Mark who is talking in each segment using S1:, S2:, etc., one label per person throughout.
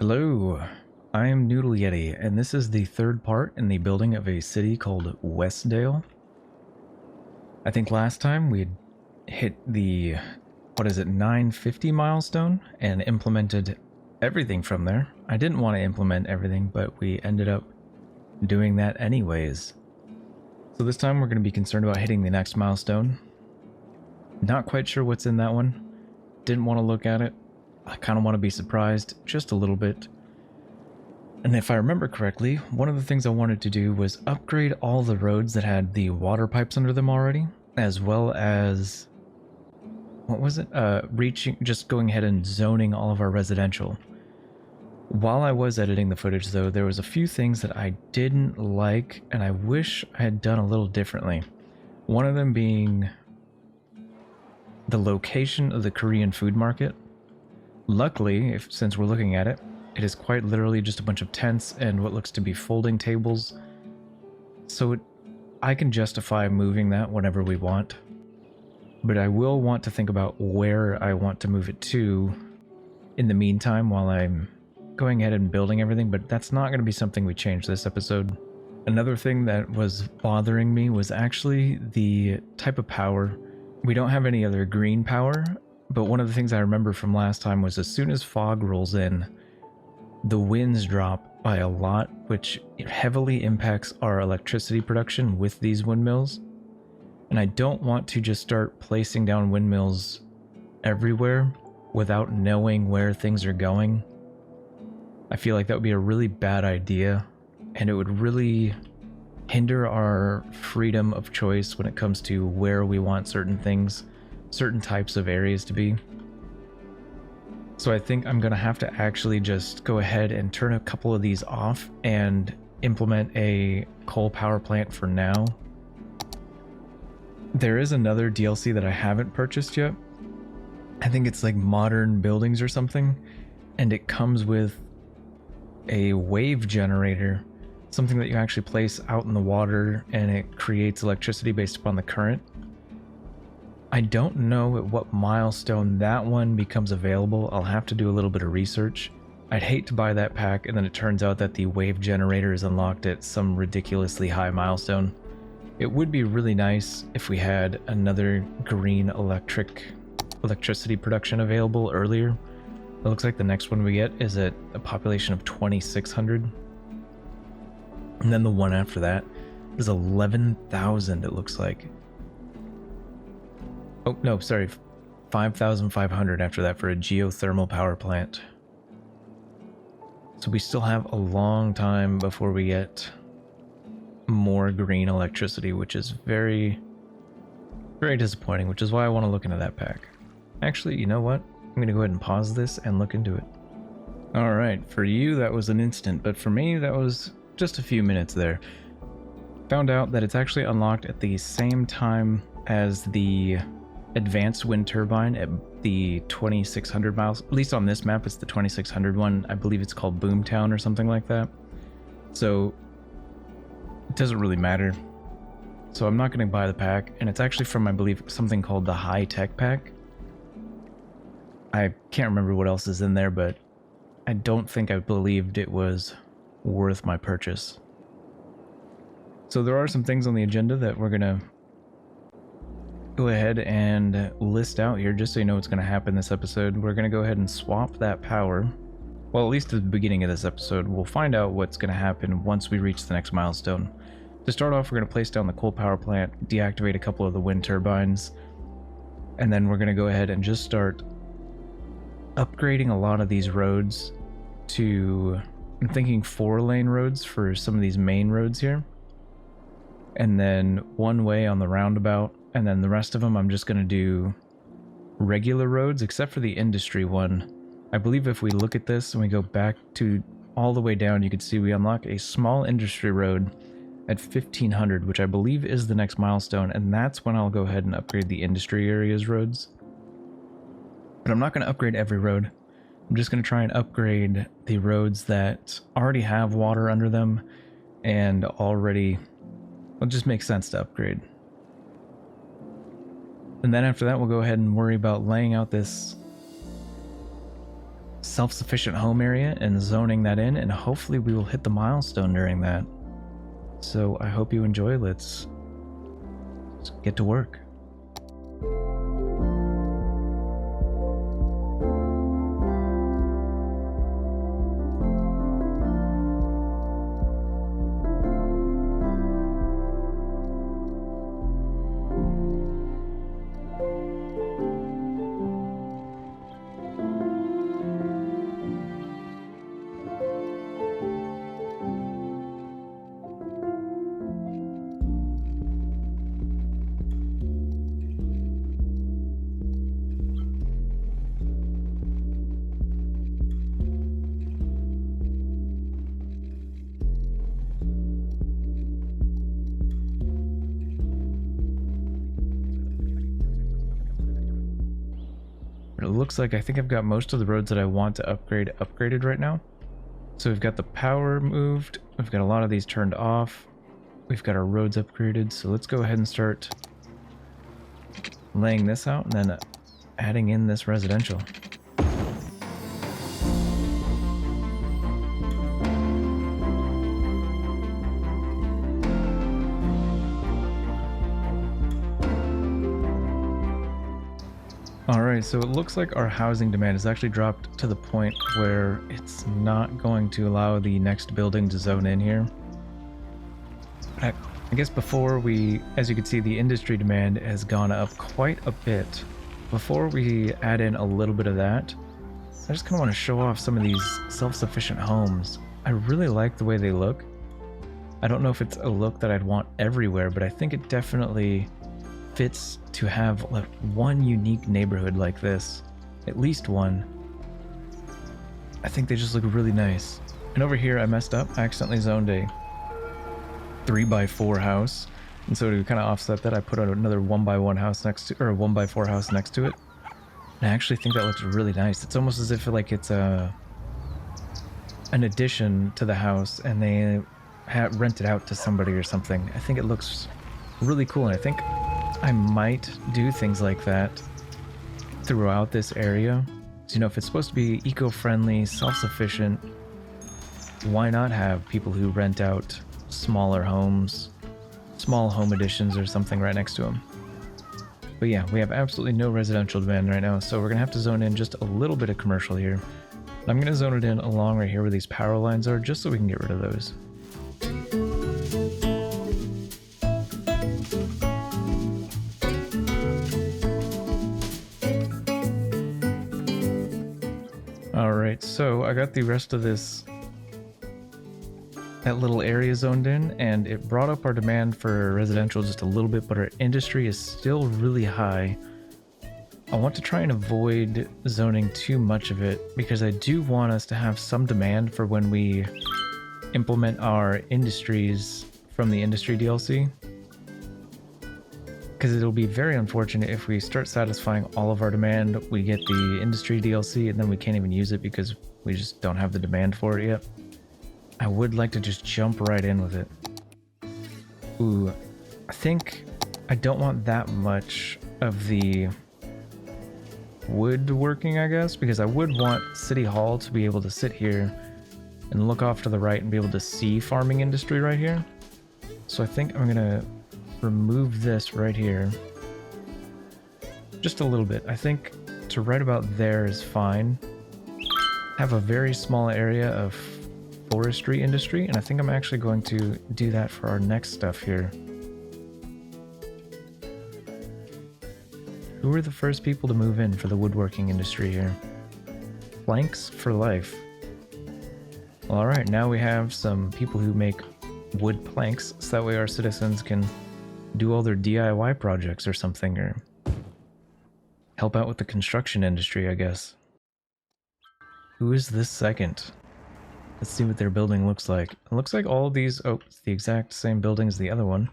S1: Hello, I am Noodle Yeti, and this is the third part in the building of a city called Westdale. I think last time we hit the, 950 milestone and implemented everything from there. I didn't want to implement everything, but we ended up doing that anyways. So this time we're going to be concerned about hitting the next milestone. Not quite sure what's in that one. Didn't want to look at it. I kind of want to be surprised just a little bit. And if I remember correctly, one of the things I wanted to do was upgrade all the roads that had the water pipes under them already, as well as, just going ahead and zoning all of our residential. While I was editing the footage though, there was a few things that I didn't like and I wish I had done a little differently. One of them being the location of the Korean food market. Luckily, since we're looking at it, it is quite literally just a bunch of tents and what looks to be folding tables. So I can justify moving that whenever we want. But I will want to think about where I want to move it to in the meantime while I'm going ahead and building everything, but that's not going to be something we change this episode. Another thing that was bothering me was actually the type of power. We don't have any other green power. But one of the things I remember from last time was as soon as fog rolls in, the winds drop by a lot, which heavily impacts our electricity production with these windmills. And I don't want to just start placing down windmills everywhere without knowing where things are going. I feel like that would be a really bad idea, and it would really hinder our freedom of choice when it comes to where we want certain things, certain types of areas to be. So I think I'm gonna have to actually just go ahead and turn a couple of these off and implement a coal power plant for now. There is another DLC that I haven't purchased yet. I think it's like Modern Buildings or something, and it comes with a wave generator, something that you actually place out in the water and it creates electricity based upon the current. I don't know at what milestone that one becomes available. I'll have to do a little bit of research. I'd hate to buy that pack and then it turns out that the wave generator is unlocked at some ridiculously high milestone. It would be really nice if we had another green electricity production available earlier. It looks like the next one we get is at a population of 2,600. And then the one after that is 11,000, it looks like. Oh, no, sorry, 5,500 after that for a geothermal power plant. So we still have a long time before we get more green electricity, which is very, very disappointing, which is why I want to look into that pack. Actually, you know what? I'm going to go ahead and pause this and look into it. All right, for you, that was an instant, but for me, that was just a few minutes there. Found out that it's actually unlocked at the same time as the advanced wind turbine at the 2,600 miles. At least on this map, it's the 2,600 one. I believe it's called Boomtown or something like that. So it doesn't really matter. So I'm not going to buy the pack, and it's actually from, I believe, something called the High Tech pack. I can't remember what else is in there, but I don't think I believed it was worth my purchase. So there are some things on the agenda that we're going to go ahead and list out here just so you know what's going to happen this episode. We're going to go ahead and swap that power. Well, at least at the beginning of this episode, we'll find out what's going to happen once we reach the next milestone. To start off, we're going to place down the coal power plant, deactivate a couple of the wind turbines, and then we're going to go ahead and just start upgrading a lot of these roads to, I'm thinking 4-lane roads for some of these main roads here. And then one way on the roundabout, and then the rest of them I'm just going to do regular roads, except for the industry one. I believe if we look at this and we go back to all the way down, you can see we unlock a small industry road at 1,500, which I believe is the next milestone, and that's when I'll go ahead and upgrade the industry areas roads. But I'm not going to upgrade every road. I'm just going to try and upgrade the roads that already have water under them and already, well, it just makes sense to upgrade. And then after that, we'll go ahead and worry about laying out this self-sufficient home area and zoning that in, and hopefully we will hit the milestone during that. So I hope you enjoy. Let's get to work. It looks like I think I've got most of the roads that I want to upgrade upgraded right now. So we've got the power moved, we've got a lot of these turned off, we've got our roads upgraded, so let's go ahead and start laying this out and then adding in this residential. Alright, so it looks like our housing demand has actually dropped to the point where it's not going to allow the next building to zone in here. I guess before as you can see, the industry demand has gone up quite a bit. Before we add in a little bit of that, I just kind of want to show off some of these self-sufficient homes. I really like the way they look. I don't know if it's a look that I'd want everywhere, but I think it definitely fits to have like one unique neighborhood like this, at least one. I think they just look really nice. And over here I messed up. I accidentally zoned a 3x4 house, and so to kind of offset that, I put out another 1x1 house next to, or a 1x4 house next to it. And I actually think that looks really nice. It's almost as if like it's an addition to the house and they rent it out to somebody or something. I think it looks really cool, and I think I might do things like that throughout this area. So, you know, if it's supposed to be eco-friendly, self-sufficient, why not have people who rent out smaller homes, small home additions or something right next to them? But yeah, we have absolutely no residential demand right now, so we're gonna have to zone in just a little bit of commercial here. I'm gonna zone it in along right here where these power lines are, just so we can get rid of those. Alright, so I got the rest of that little area zoned in, and it brought up our demand for residential just a little bit, but our industry is still really high. I want to try and avoid zoning too much of it, because I do want us to have some demand for when we implement our industries from the industry DLC. Because it'll be very unfortunate if we start satisfying all of our demand, we get the industry DLC, and then we can't even use it because we just don't have the demand for it yet. I would like to just jump right in with it. Ooh, I think I don't want that much of the woodworking, I guess, because I would want City Hall to be able to sit here and look off to the right and be able to see farming industry right here. So I think I'm gonna remove this right here just a little bit. I think to right about there is fine. Have a very small area of forestry industry, and I think I'm actually going to do that for our next stuff here. Who were the first people to move in for the woodworking industry here? Planks for life. Well, alright, now we have some people who make wood planks, so that way our citizens can do all their DIY projects or something, or help out with the construction industry, I guess. Who is this second? Let's see what their building looks like. It looks like all of these, oh, it's the exact same building as the other one.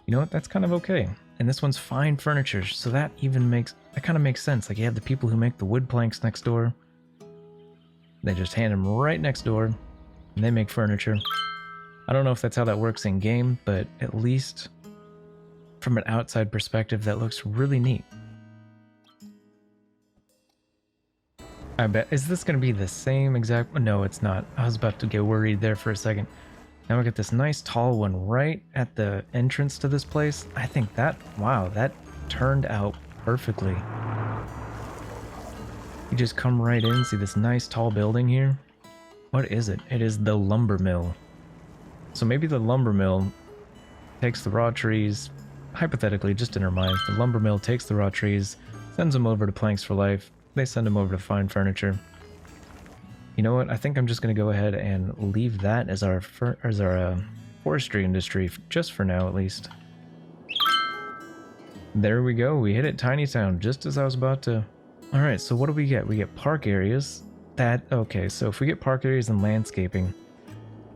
S1: You know what, that's kind of okay. And this one's fine furniture, so that kind of makes sense. Like, you have the people who make the wood planks next door. They just hand them right next door, and they make furniture. I don't know if that's how that works in game, but at least from an outside perspective, that looks really neat. I bet. Is this going to be the same exact? No, it's not. I was about to get worried there for a second. Now we got this nice tall one right at the entrance to this place. I think that, wow, that turned out perfectly. You just come right in, see this nice tall building here. What is it? It is the lumber mill. So maybe the lumber mill takes the raw trees, hypothetically, just in our minds, the lumber mill takes the raw trees, sends them over to Planks for Life. They send them over to Fine Furniture. You know what? I think I'm just going to go ahead and leave that as our forestry industry, just for now at least. There we go. We hit it, Tiny Town, just as I was about to. All right, so what do we get? We get park areas. Okay, so if we get park areas and landscaping,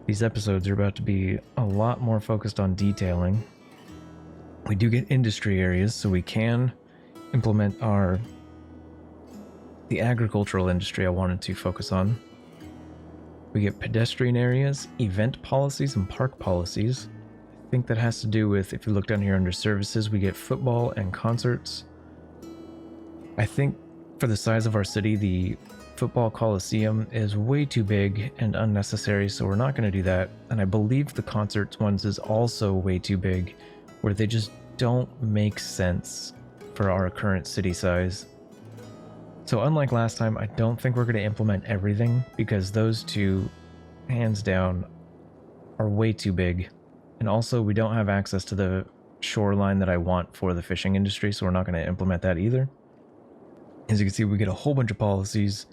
S1: these episodes are about to be a lot more focused on detailing. We do get industry areas, so we can implement the agricultural industry I wanted to focus on. We get pedestrian areas, event policies, and park policies. I think that has to do with, if you look down here under services, we get football and concerts. I think for the size of our city, the football coliseum is way too big and unnecessary, so we're not going to do that. And I believe the concerts ones is also way too big, where they just don't make sense for our current city size. So unlike last time, I don't think we're going to implement everything, because those two, hands down, are way too big. And also, we don't have access to the shoreline that I want for the fishing industry, so we're not going to implement that either. As you can see, we get a whole bunch of policies.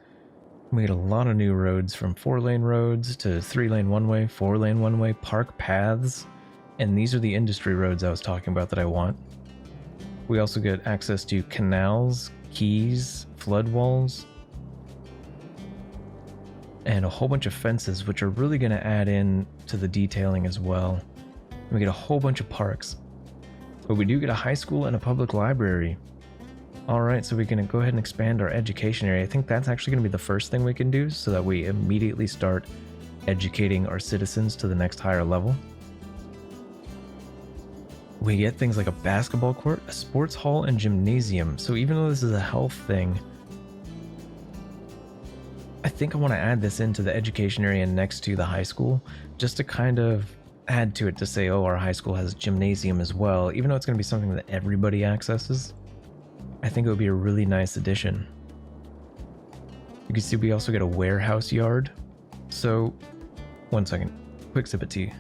S1: We get a lot of new roads, from 4-lane roads to 3-lane one-way, 4-lane one-way, park paths. And these are the industry roads I was talking about that I want. We also get access to canals, quays, flood walls, and a whole bunch of fences, which are really going to add in to the detailing as well. We get a whole bunch of parks, but we do get a high school and a public library. Alright, so we can go ahead and expand our education area. I think that's actually going to be the first thing we can do, so that we immediately start educating our citizens to the next higher level. We get things like a basketball court, a sports hall, and gymnasium. So even though this is a health thing, I think I want to add this into the education area next to the high school, just to kind of add to it to say, oh, our high school has a gymnasium as well, even though it's going to be something that everybody accesses. I think it would be a really nice addition. You can see we also get a warehouse yard. So, one second, quick sip of tea.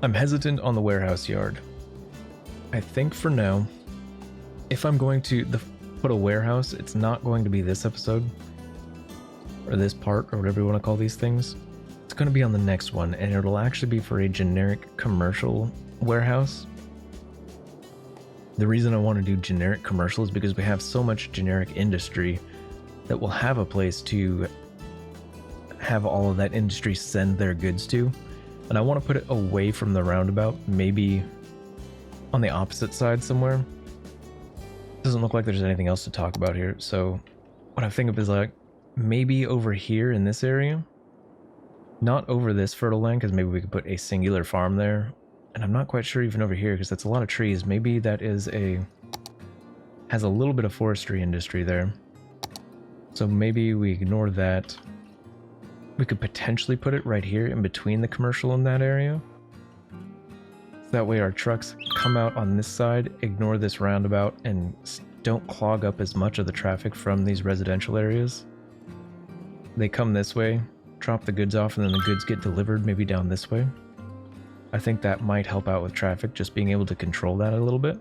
S1: I'm hesitant on the warehouse yard. I think for now, if I'm going to put a warehouse, it's not going to be this episode, or this part, or whatever you want to call these things. It's going to be on the next one, and it'll actually be for a generic commercial warehouse. The reason I want to do generic commercial is because we have so much generic industry that we'll have a place to have all of that industry send their goods to. And I want to put it away from the roundabout, maybe on the opposite side somewhere. Doesn't look like there's anything else to talk about here. So what I think of is like maybe over here in this area, not over this fertile land, because maybe we could put a singular farm there. And I'm not quite sure even over here, because that's a lot of trees. Maybe that has a little bit of forestry industry there. So maybe we ignore that. We could potentially put it right here in between the commercial in that area. So that way our trucks come out on this side, ignore this roundabout, and don't clog up as much of the traffic from these residential areas. They come this way, drop the goods off, and then the goods get delivered maybe down this way. I think that might help out with traffic, just being able to control that a little bit.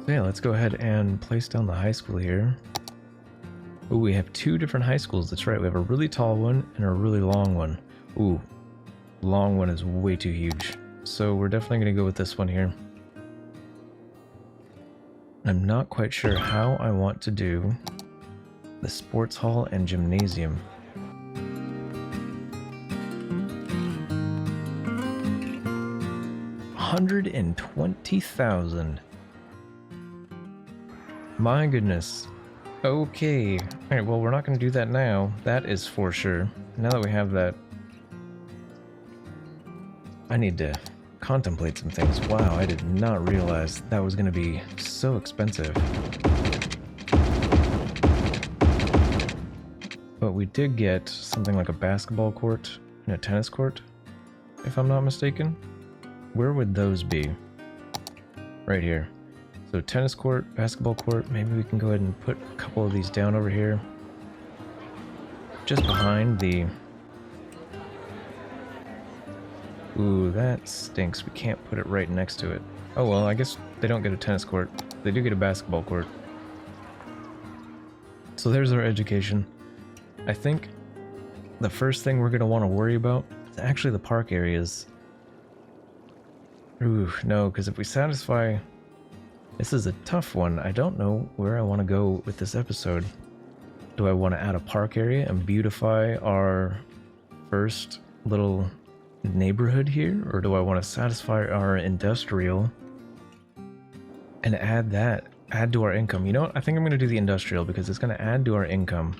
S1: So yeah, let's go ahead and place down the high school here. Ooh, we have two different high schools. That's right, we have a really tall one and a really long one. Ooh, long one is way too huge. So we're definitely going to go with this one here. I'm not quite sure how I want to do the sports hall and gymnasium. $120,000. My goodness. Okay. Alright, well, we're not going to do that now. That is for sure. Now that we have that, I need to contemplate some things. Wow, I did not realize that was going to be so expensive. But we did get something like a basketball court and a tennis court, if I'm not mistaken. Where would those be? Right here. So tennis court, basketball court, maybe we can go ahead and put a couple of these down over here. Just behind the... Ooh, that stinks. We can't put it right next to it. Oh well, I guess they don't get a tennis court. They do get a basketball court. So there's our education. I think the first thing we're going to want to worry about is actually the park areas. Ooh, no, because if we satisfy... This is a tough one. I don't know where I want to go with this episode. Do I want to add a park area and beautify our first little neighborhood here? Or do I want to satisfy our industrial and add to our income? You know what? I think I'm going to do the industrial because it's going to add to our income.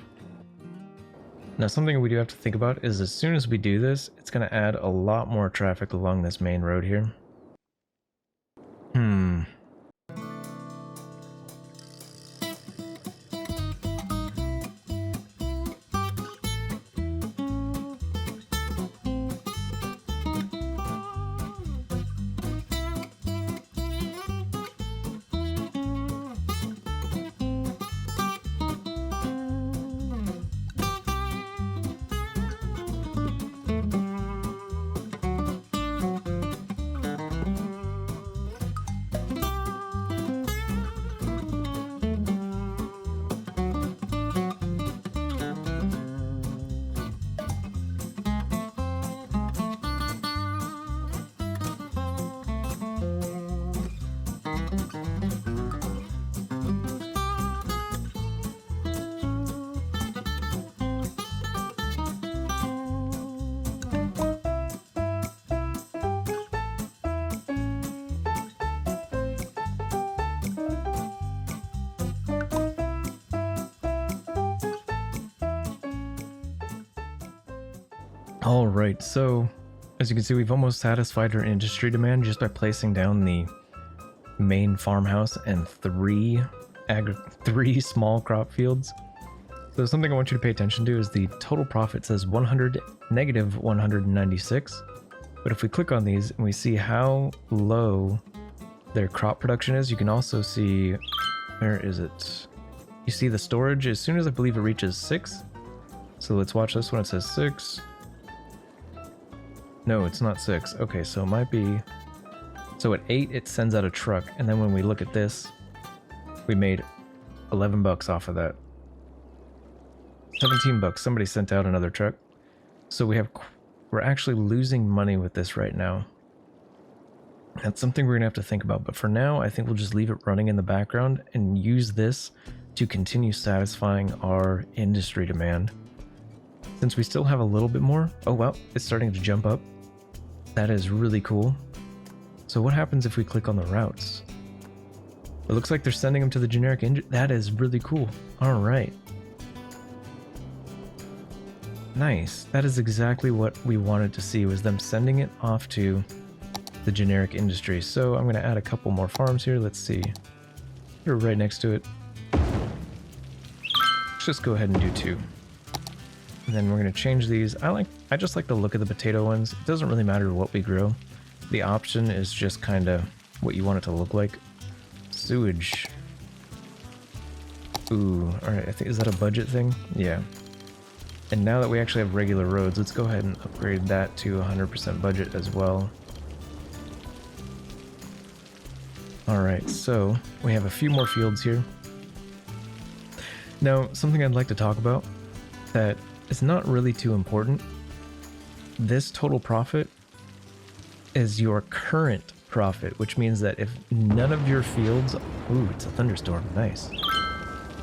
S1: Now, something we do have to think about is as soon as we do this, it's going to add a lot more traffic along this main road here. Alright, so as you can see, we've almost satisfied our industry demand just by placing down the main farmhouse and three small crop fields. So something I want you to pay attention to is the total profit says negative 196. But if we click on these and we see how low their crop production is, you can also see, where is it? You see the storage as soon as I believe it reaches 6. So let's watch this one. It says 6. No, it's not 6. Okay, so it might be... So at 8, it sends out a truck. And then when we look at this, we made 11 bucks off of that. 17 bucks. Somebody sent out another truck. So we're actually losing money with this right now. That's something we're going to have to think about. But for now, I think we'll just leave it running in the background and use this to continue satisfying our industry demand. Since we still have a little bit more... Oh, wow, it's starting to jump up. That is really cool. So what happens if we click on the routes? It looks like they're sending them to the generic engine. That is really cool. All right. Nice. That is exactly what we wanted to see, was them sending it off to the generic industry. So I'm going to add a couple more farms here. Let's see. They're right next to it. Let's just go ahead and do 2. And then we're going to change these. I just like the look of the potato ones. It doesn't really matter what we grow. The option is just kind of what you want it to look like. Sewage. Ooh, alright, I think, is that a budget thing? Yeah. And now that we actually have regular roads, let's go ahead and upgrade that to 100% budget as well. Alright, so we have a few more fields here. Now, something I'd like to talk about that is not really too important. This total profit is your current profit, which means that if none of your fields... Ooh, it's a thunderstorm. Nice.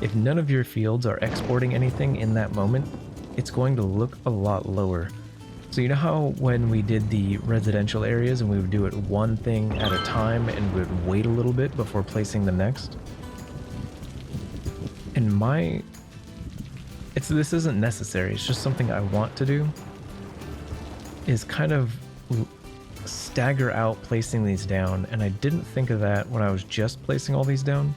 S1: If none of your fields are exporting anything in that moment, it's going to look a lot lower. So you know how when we did the residential areas and we would do it one thing at a time and we would wait a little bit before placing the next? In my... This isn't necessary, it's just something I want to do, is kind of stagger out placing these down, and I didn't think of that when I was just placing all these down.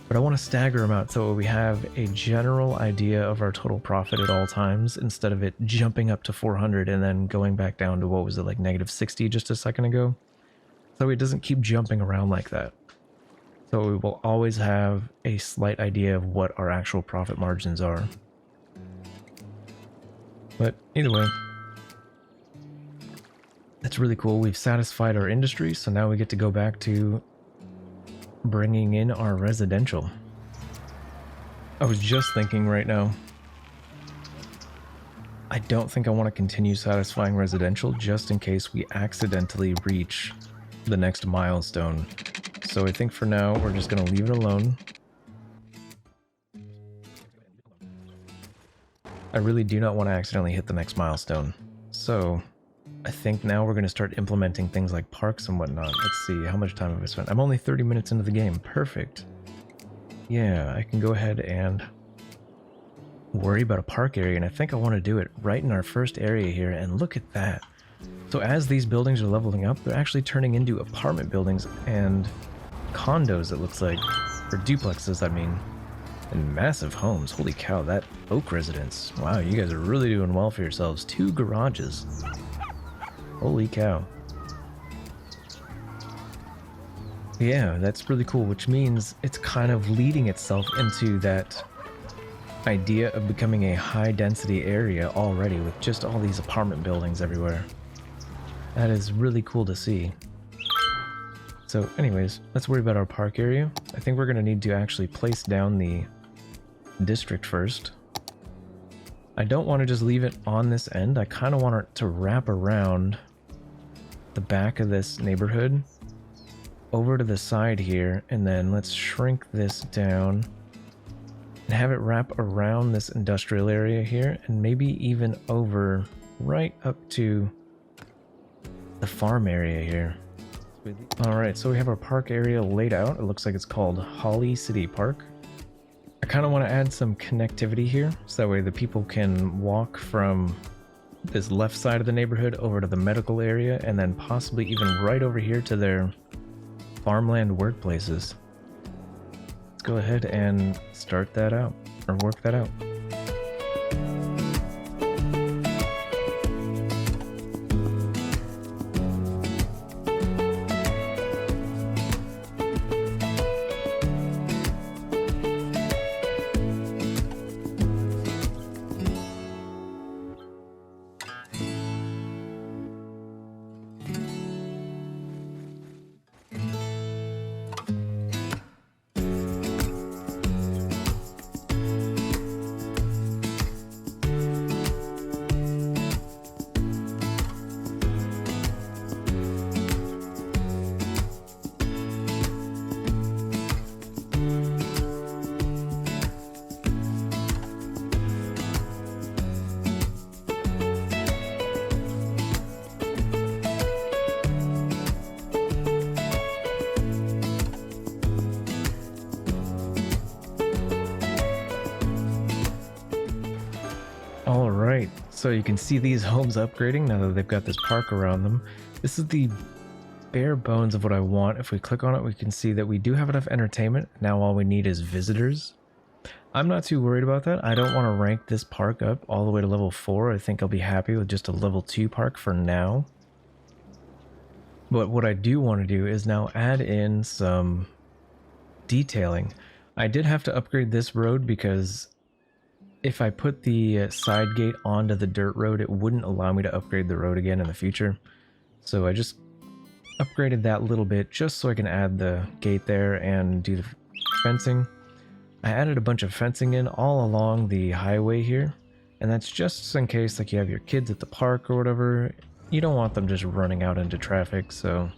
S1: But I want to stagger them out so we have a general idea of our total profit at all times, instead of it jumping up to 400 and then going back down to, what was it, like -60 just a second ago? So it doesn't keep jumping around like that. So we will always have a slight idea of what our actual profit margins are. But either way, that's really cool. We've satisfied our industry, so now we get to go back to bringing in our residential. I was just thinking right now, I don't think I want to continue satisfying residential just in case we accidentally reach the next milestone. So I think for now we're just going to leave it alone. I really do not want to accidentally hit the next milestone. So I think now we're going to start implementing things like parks and whatnot. Let's see, how much time have I spent? I'm only 30 minutes into the game. Perfect. Yeah, I can go ahead and worry about a park area, and I think I want to do it right in our first area here, and look at that. So as these buildings are leveling up, they're actually turning into apartment buildings and condos, it looks like. Or duplexes, I mean. And massive homes. Holy cow, that oak residence. Wow, you guys are really doing well for yourselves. 2 garages. Holy cow. Yeah, that's really cool, which means it's kind of leading itself into that idea of becoming a high-density area already, with just all these apartment buildings everywhere. That is really cool to see. So anyways, let's worry about our park area. I think we're going to need to actually place down the district first. I don't want to just leave it on this end. I kind of want it to wrap around the back of this neighborhood over to the side here, and then let's shrink this down and have it wrap around this industrial area here, and maybe even over right up to the farm area here. Alright, so we have our park area laid out. It looks like it's called Holly City Park. I kind of want to add some connectivity here, so that way the people can walk from this left side of the neighborhood over to the medical area, and then possibly even right over here to their farmland workplaces. Let's go ahead and start that out, or work that out. Alright, so you can see these homes upgrading now that they've got this park around them. This is the bare bones of what I want. If we click on it, we can see that we do have enough entertainment. Now all we need is visitors. I'm not too worried about that. I don't want to rank this park up all the way to level 4. I think I'll be happy with just a level 2 park for now. But what I do want to do is now add in some detailing. I did have to upgrade this road because if I put the side gate onto the dirt road, it wouldn't allow me to upgrade the road again in the future. So I just upgraded that little bit just so I can add the gate there and do the fencing. I added a bunch of fencing in all along the highway here, and that's just in case like you have your kids at the park or whatever. You don't want them just running out into traffic, so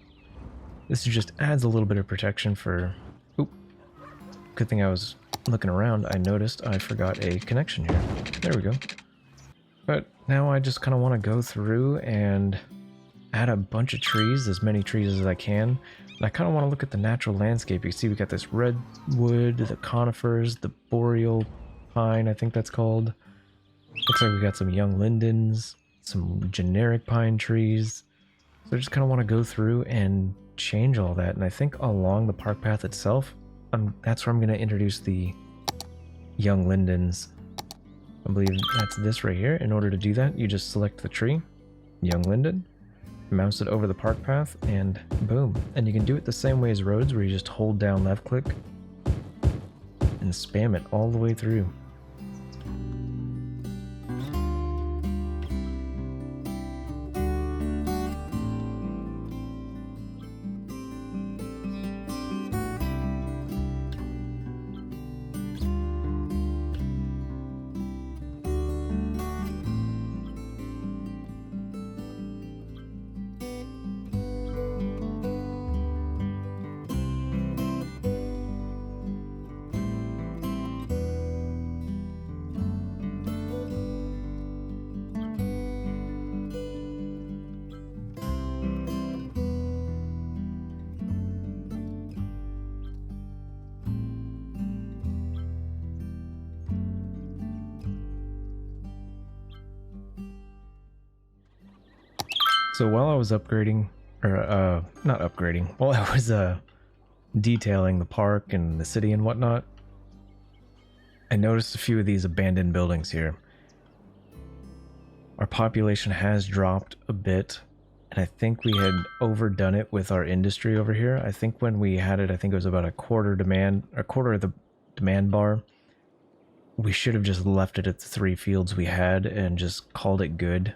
S1: this just adds a little bit of protection for... Oop. Good thing I was looking around, I noticed I forgot a connection here. There we go. But now I just kind of want to go through and add a bunch of trees, as many trees as I can. And I kind of want to look at the natural landscape. You see we got this redwood, the conifers, the boreal pine, I think that's called. Looks like we got some young lindens, some generic pine trees. So I just kind of want to go through and change all that. And I think along the park path itself, that's where I'm going to introduce the young lindens. I believe that's this right here. In order to do that, you just select the tree, young linden, mouse it over the park path, and boom. And you can do it the same way as roads, where you just hold down left click and spam it all the way through. So while I was upgrading, or not upgrading, while I was detailing the park and the city and whatnot, I noticed a few of these abandoned buildings here. Our population has dropped a bit, and I think we had overdone it with our industry over here. I think when we had it, I think it was about a quarter of the demand bar. We should have just left it at the 3 fields we had and just called it good.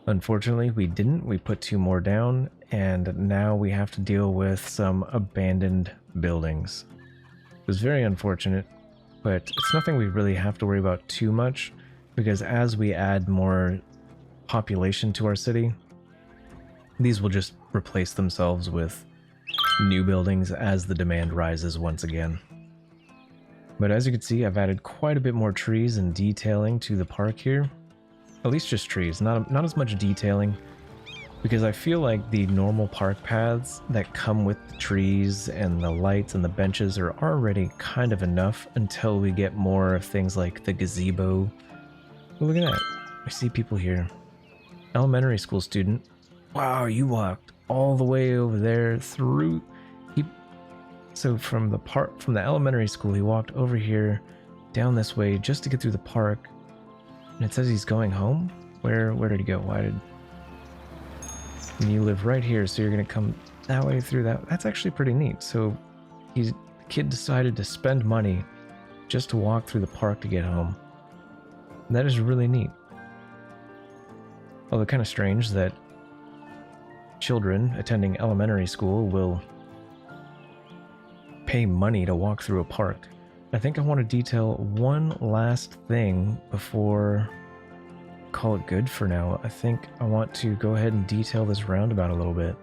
S1: Unfortunately, we didn't. We put 2 more down, and now we have to deal with some abandoned buildings. It was very unfortunate, but it's nothing we really have to worry about too much, because as we add more population to our city, these will just replace themselves with new buildings as the demand rises once again. But as you can see, I've added quite a bit more trees and detailing to the park here. At least just trees, not as much detailing, because I feel like the normal park paths that come with the trees and the lights and the benches are already kind of enough until we get more of things like the gazebo. Oh, look at that. I see people here. Elementary school student. Wow, you walked all the way over there through. So from the elementary school, he walked over here, down this way just to get through the park. And it says he's going home? Where did he go? And you live right here, so you're gonna come that way through that. That's actually pretty neat. So the kid decided to spend money just to walk through the park to get home. And that is really neat. Although kind of strange that children attending elementary school will pay money to walk through a park. I think I want to detail one last thing before I call it good for now. I think I want to go ahead and detail this roundabout a little bit.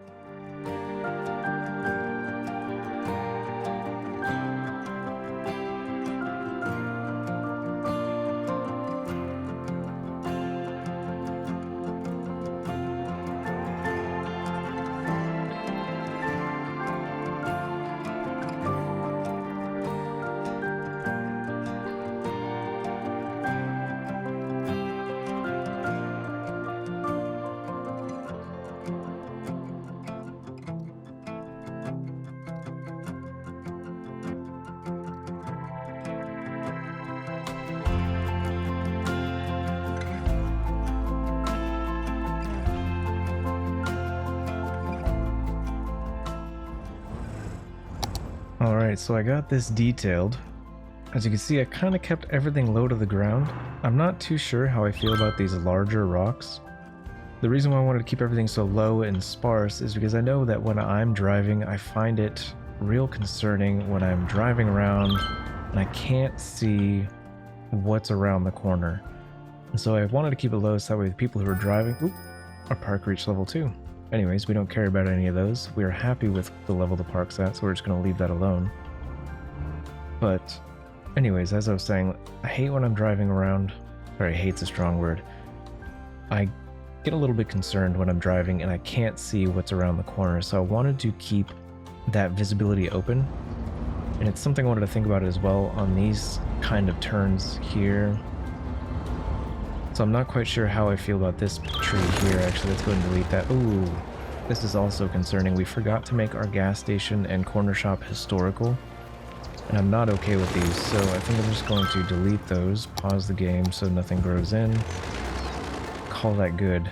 S1: Alright, so I got this detailed. As you can see, I kind of kept everything low to the ground. I'm not too sure how I feel about these larger rocks. The reason why I wanted to keep everything so low and sparse is because I know that when I'm driving, I find it real concerning when I'm driving around and I can't see what's around the corner. And so I wanted to keep it low so that way the people who are driving, our park reached level 2. Anyways, we don't care about any of those. We are happy with the level the park's at, so we're just going to leave that alone. But anyways, as I was saying, I hate when I'm driving around. Sorry, hate's a strong word. I get a little bit concerned when I'm driving and I can't see what's around the corner, so I wanted to keep that visibility open. And it's something I wanted to think about as well on these kind of turns here. So I'm not quite sure how I feel about this tree here. Actually, let's go ahead and delete that. Ooh, this is also concerning. We forgot to make our gas station and corner shop historical, and I'm not okay with these, so I think I'm just going to delete those, pause the game so nothing grows in, call that good.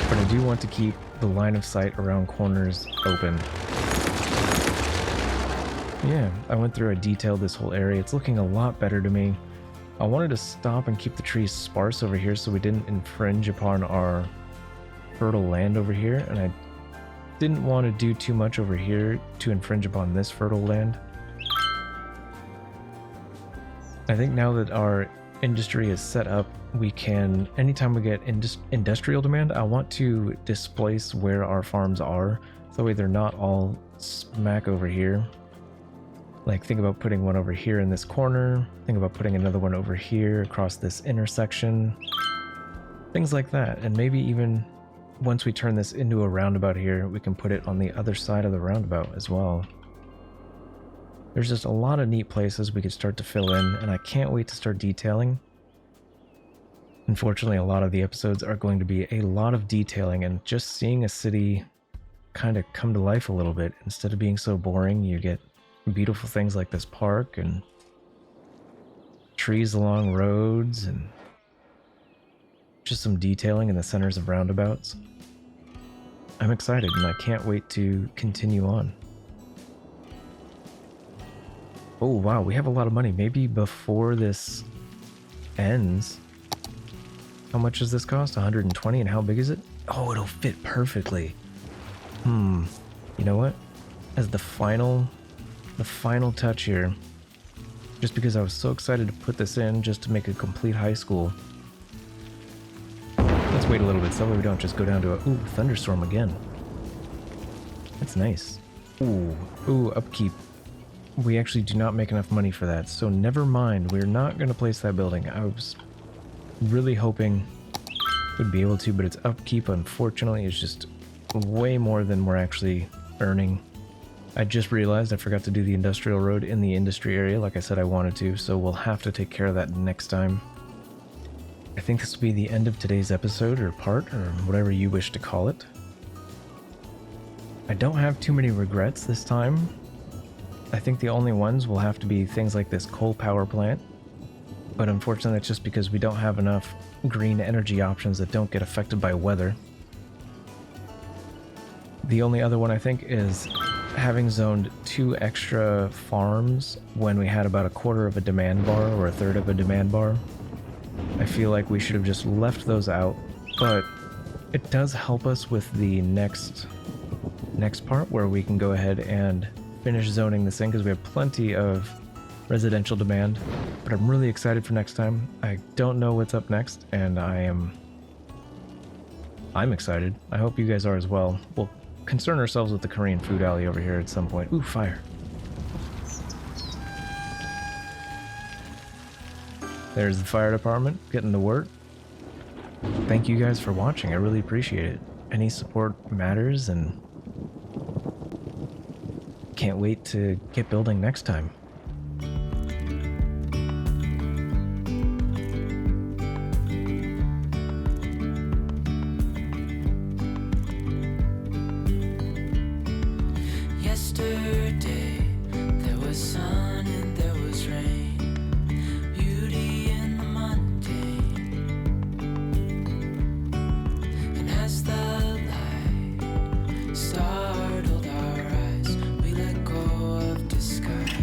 S1: But I do want to keep the line of sight around corners open. Yeah, I went through, I detailed this whole area. It's looking a lot better to me. I wanted to stop and keep the trees sparse over here so we didn't infringe upon our fertile land over here, and I didn't want to do too much over here to infringe upon this fertile land. I think now that our industry is set up, we can, anytime we get industrial demand, I want to displace where our farms are, so that way they're not all smack over here. Like, think about putting one over here in this corner, think about putting another one over here across this intersection, things like that. And maybe even once we turn this into a roundabout here, we can put it on the other side of the roundabout as well. There's just a lot of neat places we could start to fill in, and I can't wait to start detailing. Unfortunately, a lot of the episodes are going to be a lot of detailing and just seeing a city kind of come to life a little bit. Instead of being so boring, you get beautiful things like this park and trees along roads and just some detailing in the centers of roundabouts. I'm excited and I can't wait to continue on. Oh wow, we have a lot of money. Maybe before this ends, how much does this cost? 120, and how big is it? Oh, it'll fit perfectly. You know what? As the final touch here, just because I was so excited to put this in just to make a complete high school. Let's wait a little bit so that we don't just go down to a thunderstorm again. That's nice. Ooh, upkeep. We actually do not make enough money for that, so never mind. We're not going to place that building. I was really hoping we'd be able to, but its upkeep, unfortunately, is just way more than we're actually earning. I just realized I forgot to do the industrial road in the industry area like I said I wanted to, so we'll have to take care of that next time. I think this will be the end of today's episode, or part, or whatever you wish to call it. I don't have too many regrets this time. I think the only ones will have to be things like this coal power plant, but unfortunately it's just because we don't have enough green energy options that don't get affected by weather. The only other one I think is having zoned 2 extra farms when we had about a quarter of a demand bar or a third of a demand bar. I feel like we should have just left those out, but it does help us with the next part where we can go ahead and finish zoning this in because we have plenty of residential demand. But I'm really excited for next time. I don't know what's up next, and I'm excited. I hope you guys are as well. We'll concern ourselves with the Korean food alley over here at some point. Ooh, fire. There's the fire department getting to work. Thank you guys for watching. I really appreciate it. Any support matters, and can't wait to get building next time.
S2: Yesterday there was sun and there was rain, beauty in the mundane. And as the light startled our eyes, we let go of disguise.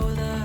S2: for the